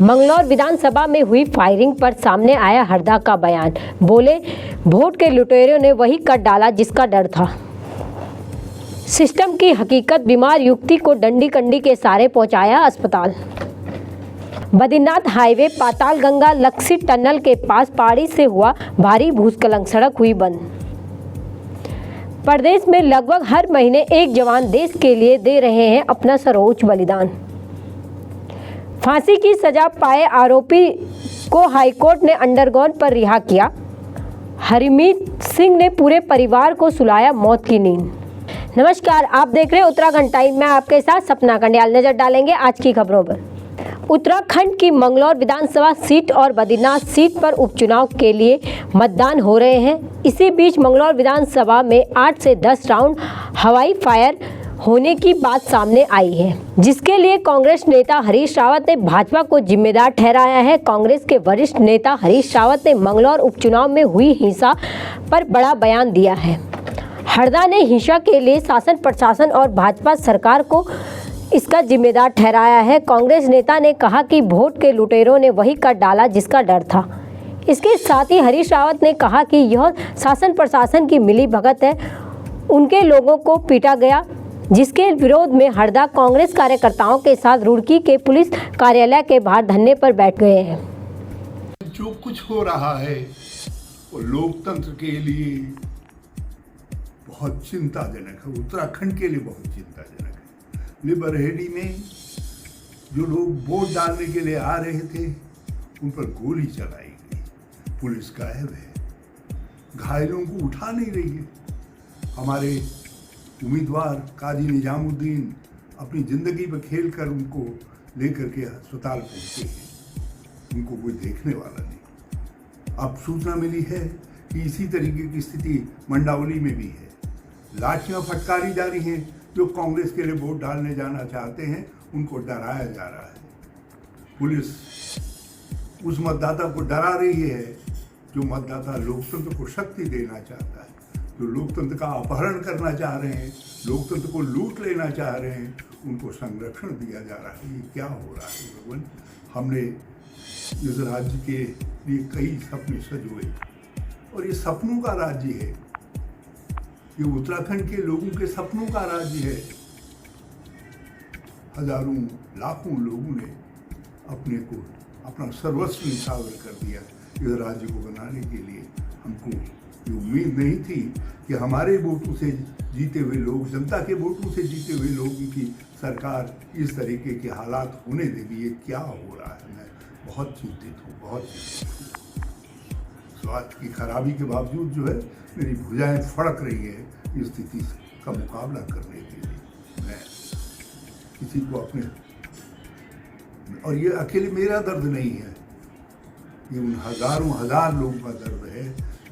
मंगलौर विधानसभा में हुई फायरिंग पर सामने आया हरदा का बयान। बोले, वोट के लुटेरों ने वही कर डाला जिसका डर था। सिस्टम की हकीकत, बीमार युवती को डंडी कंडी के सहारे पहुंचाया अस्पताल। बद्रीनाथ हाईवे पातालगंगा लक्सी टनल के पास पहाड़ी से हुआ भारी भूस्खलन, सड़क हुई बंद। प्रदेश में लगभग हर महीने एक जवान देश के लिए दे रहे हैं अपना सर्वोच्च बलिदान। फांसी की सजा पाए आरोपी को हाईकोर्ट ने अंडरग्राउंड पर रिहा किया। हरमीत सिंह ने पूरे परिवार को सुलाया मौत की नींद। नमस्कार, आप देख रहे हैं उत्तराखंड टाइम में आपके साथ सपना कंडियाल। नजर डालेंगे आज की खबरों पर। उत्तराखंड की मंगलौर विधानसभा सीट और बद्रीनाथ सीट पर उपचुनाव के लिए मतदान हो रहे हैं। इसी बीच मंगलौर विधानसभा में 8 से 10 राउंड हवाई फायर होने की बात सामने आई है, जिसके लिए कांग्रेस नेता हरीश रावत ने भाजपा को जिम्मेदार ठहराया है। कांग्रेस के वरिष्ठ नेता हरीश रावत ने मंगलौर उपचुनाव में हुई हिंसा पर बड़ा बयान दिया है। हरदा ने हिंसा के लिए शासन प्रशासन और भाजपा सरकार को इसका जिम्मेदार ठहराया है। कांग्रेस नेता ने कहा कि वोट के लुटेरों ने वही कर डाला जिसका डर था। इसके साथ ही हरीश रावत ने कहा कि यह शासन प्रशासन की मिलीभगत है, उनके लोगों को पीटा गया, जिसके विरोध में हरदा कांग्रेस कार्यकर्ताओं के साथ रुड़की के पुलिस कार्यालय के बाहर धरने पर बैठ गए हैं। जो कुछ हो रहा है वो लोकतंत्र के लिए बहुत चिंताजनक है, उत्तराखंड के लिए बहुत चिंताजनक है। लिबरहेडी में जो लोग वोट डालने के लिए आ रहे थे उन पर गोली चलाई गई, पुलिस गायब है, घायलों को उठा नहीं रही है। हमारे उम्मीदवार काजी निजामुद्दीन अपनी ज़िंदगी पर खेल कर उनको लेकर के अस्पताल पहुँचे हैं, उनको कोई देखने वाला नहीं। अब सूचना मिली है कि इसी तरीके की स्थिति मंडावली में भी है। लाठियाँ फटकारी जा रही हैं, जो कांग्रेस के लिए वोट डालने जाना चाहते हैं उनको डराया जा रहा है। पुलिस उस मतदाता को डरा रही है जो मतदाता लोकतंत्र को शक्ति देना चाहता है, जो लोकतंत्र का अपहरण करना चाह रहे हैं, लोकतंत्र को लूट लेना चाह रहे हैं, उनको संरक्षण दिया जा रहा है। ये क्या हो रहा है भगवान? हमने इस राज्य के लिए कई सपने सजोए और ये सपनों का राज्य है, ये उत्तराखंड के लोगों के सपनों का राज्य है। हजारों लाखों लोगों ने अपना सर्वस्व निछावर कर दिया इस राज्य को बनाने के लिए। हमको ये उम्मीद नहीं थी कि हमारे वोटों से जीते हुए लोग, जनता के वोटों से जीते हुए लोगों की सरकार इस तरीके के हालात होने देगी। ये क्या हो रहा है? मैं बहुत चिंतित हूँ, बहुत चिंतित हूँ। स्वास्थ्य की खराबी के बावजूद जो है मेरी भुजाएं फड़क रही है इस स्थिति का मुकाबला करने के लिए। मैं किसी को अपने, और ये अकेले मेरा दर्द नहीं है, ये उन हजारों हजार लोगों का दर्द है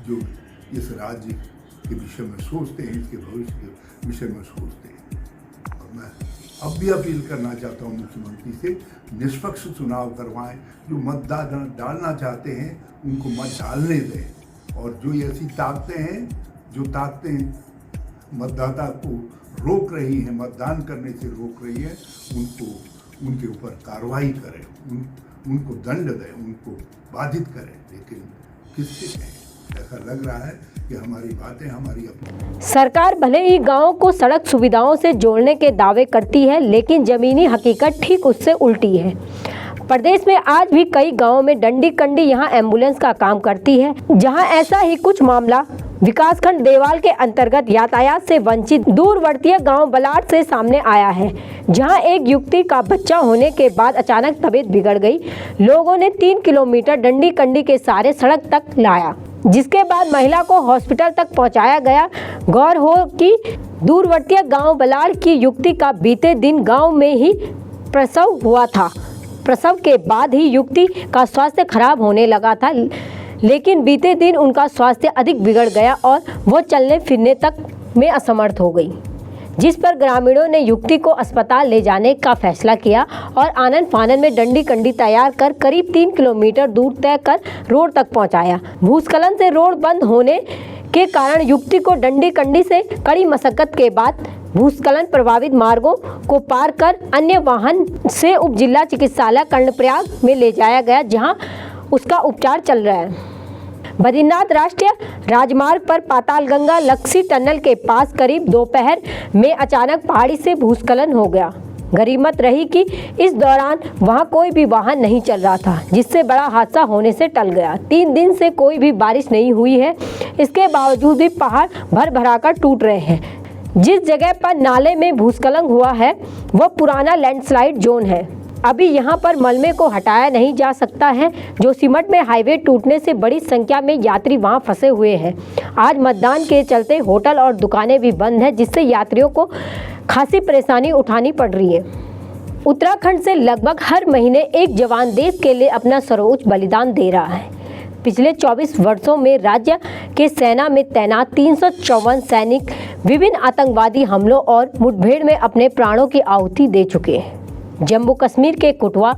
जो इस राज्य के विषय में सोचते हैं, इसके भविष्य के विषय में सोचते हैं। और मैं अब भी अपील करना चाहता हूँ मुख्यमंत्री से, निष्पक्ष चुनाव करवाएं। जो मतदान डालना चाहते हैं उनको मत डालने दें, और जो ऐसी ताकतें हैं जो ताकतें मतदाता को रोक रही हैं, मतदान करने से रोक रही है, उनके ऊपर कार्रवाई करें, उनको दंड दें, उनको बाधित करें। लेकिन किससे कहें? ऐसा लग रहा है कि हमारी बातें हमारी अपनी। सरकार भले ही गांवों को सड़क सुविधाओं से जोड़ने के दावे करती है, लेकिन जमीनी हकीकत ठीक उससे उल्टी है। प्रदेश में आज भी कई गांवों में डंडी कंडी यहां एम्बुलेंस का काम करती है। जहां ऐसा ही कुछ मामला विकासखंड देवाल के अंतर्गत यातायात से वंचित दूरवर्ती गांव बलाट से सामने आया है, जहां एक युवती का बच्चा होने के बाद अचानक तबीयत बिगड़ गई। लोगों ने 3 किलोमीटर डंडी कंडी के सहारे सड़क तक लाया, जिसके बाद महिला को हॉस्पिटल तक पहुंचाया गया। गौर हो कि दूरवर्ती गांव बलाट की युवती का बीते दिन गांव में ही प्रसव हुआ था। प्रसव के बाद ही युवती का स्वास्थ्य खराब होने लगा था, लेकिन बीते दिन उनका स्वास्थ्य अधिक बिगड़ गया और वो चलने फिरने तक में असमर्थ हो गई, जिस पर ग्रामीणों ने युवती को अस्पताल ले जाने का फैसला किया और आनन फानन में डंडी कंडी तैयार कर करीब 3 किलोमीटर दूर तय कर रोड तक पहुंचाया। भूस्खलन से रोड बंद होने के कारण युवती को डंडी कंडी से कड़ी मशक्कत के बाद भूस्खलन प्रभावित मार्गों को पार कर अन्य वाहन से उप जिला चिकित्सालय कर्णप्रयाग में ले जाया गया, जहां उसका उपचार चल रहा है। बद्रीनाथ राष्ट्रीय राजमार्ग पर पातालगंगा लक्सी टनल के पास करीब दोपहर में अचानक पहाड़ी से भूस्खलन हो गया। गनीमत रही कि इस दौरान वहां कोई भी वाहन नहीं चल रहा था, जिससे बड़ा हादसा होने से टल गया। 3 दिन से कोई भी बारिश नहीं हुई है, इसके बावजूद भी पहाड़ भर भराकर टूट रहे हैं। जिस जगह पर नाले में भूस्खलन हुआ है वह पुराना लैंडस्लाइड जोन है। अभी यहां पर मलबे को हटाया नहीं जा सकता है। जोशीमठ में हाईवे टूटने से बड़ी संख्या में यात्री वहां फंसे हुए हैं। आज मतदान के चलते होटल और दुकानें भी बंद हैं, जिससे यात्रियों को खासी परेशानी उठानी पड़ रही है। उत्तराखंड से लगभग हर महीने एक जवान देश के लिए अपना सर्वोच्च बलिदान दे रहा है। पिछले 24 वर्षों में राज्य के सेना में तैनात 354 सैनिक विभिन्न आतंकवादी हमलों और मुठभेड़ में अपने प्राणों की आहुति दे चुके हैं। जम्मू कश्मीर के कुटवा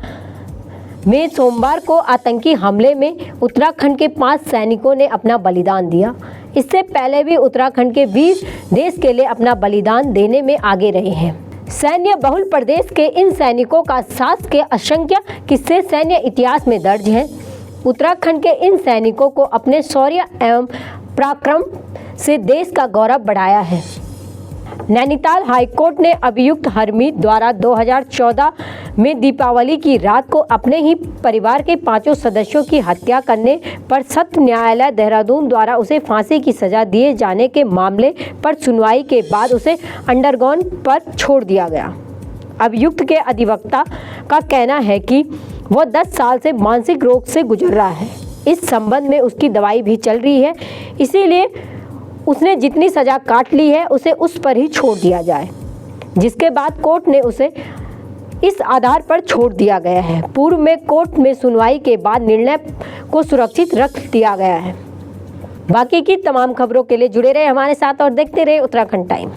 में सोमवार को आतंकी हमले में उत्तराखंड के 5 सैनिकों ने अपना बलिदान दिया। इससे पहले भी उत्तराखंड के वीर देश के लिए अपना बलिदान देने में आगे रहे हैं। सैन्य बहुल प्रदेश के इन सैनिकों का साहस के असंख्य किस्से सैन्य इतिहास में दर्ज हैं। उत्तराखंड के इन सैनिकों को अपने शौर्य एवं पराक्रम से देश का गौरव बढ़ाया है। नैनीताल हाईकोर्ट ने अभियुक्त हरमीत द्वारा 2014 में दीपावली की रात को अपने ही परिवार के 5 सदस्यों की हत्या करने पर सत्र न्यायालय देहरादून द्वारा उसे फांसी की सजा दिए जाने के मामले पर सुनवाई के बाद उसे अंडरग्राउंड पर छोड़ दिया गया। अभियुक्त के अधिवक्ता का कहना है कि वह 10 साल से मानसिक रोग से गुजर रहा है। इस संबंध में उसकी दवाई भी चल रही है, इसीलिए उसने जितनी सजा काट ली है उसे उस पर ही छोड़ दिया जाए, जिसके बाद कोर्ट ने उसे इस आधार पर छोड़ दिया गया है। पूर्व में कोर्ट में सुनवाई के बाद निर्णय को सुरक्षित रख दिया गया है। बाकी की तमाम खबरों के लिए जुड़े रहे हमारे साथ और देखते रहे उत्तराखंड टाइम।